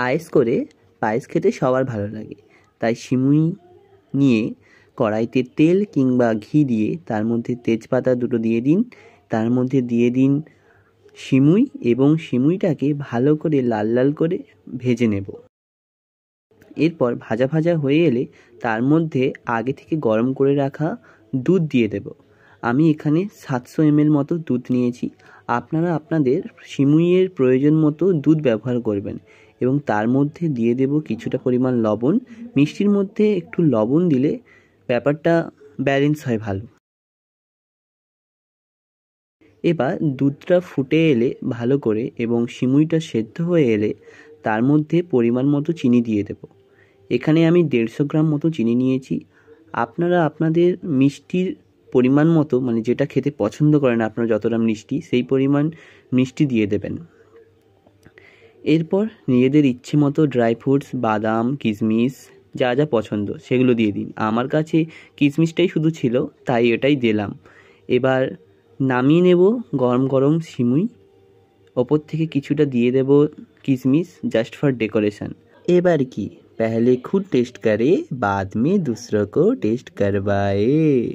আয়েস করে পায়েস খেতে সবার ভালো লাগে, তাই সিমুই নিয়ে কড়াইতে তেল কিংবা ঘি দিয়ে তার মধ্যে তেজপাতা দুটো দিয়ে দিন, তার মধ্যে দিয়ে দিন সিমুই এবং সিমুইটাকে ভালো করে লাল লাল করে ভেজে নেব। এরপর ভাজা ভাজা হয়ে এলে তার মধ্যে আগে থেকে গরম করে রাখা দুধ দিয়ে দেব। আমি এখানে 700 ml মতো দুধ নিয়েছি। আপনারা আপনাদের সিমুইয়ের প্রয়োজন মতো দুধ ব্যবহার করবেন এবং তার মধ্যে দিয়ে দেব কিছুটা পরিমাণ লবণ। মিষ্টির মধ্যে একটু লবণ দিলে ব্যাপারটা ব্যালেন্স হয় ভালো। এবার দুধটা ফুটে এলে ভালো করে এবং সিমুইটা সেদ্ধ হয়ে এলে তার মধ্যে পরিমাণ মতো চিনি দিয়ে দেব। এখানে আমি 150 গ্রাম মতো চিনি নিয়েছি। আপনারা আপনাদের মিষ্টির পরিমাণ মতো, মানে যেটা খেতে পছন্দ করেন আপনারা যতটা মিষ্টি, সেই পরিমাণ মিষ্টি দিয়ে দেবেন। এরপর নিজেদের ইচ্ছে মতো ড্রাই ফ্রুটস, বাদাম, কিশমিশ যা যা পছন্দ সেগুলো দিয়ে দিন। আমার কাছে কিশমিশটাই শুধু ছিল, তাই এটাই দিলাম। এবার নামিয়ে নেব গরম গরম সিমুই। ওপর থেকে কিছুটা দিয়ে দেব किशमिश, जस्ट फॉर डेकोरेशन। एबार की पहले खुद टेस्ट करे बाद में दूसरों को टेस्ट करवाए।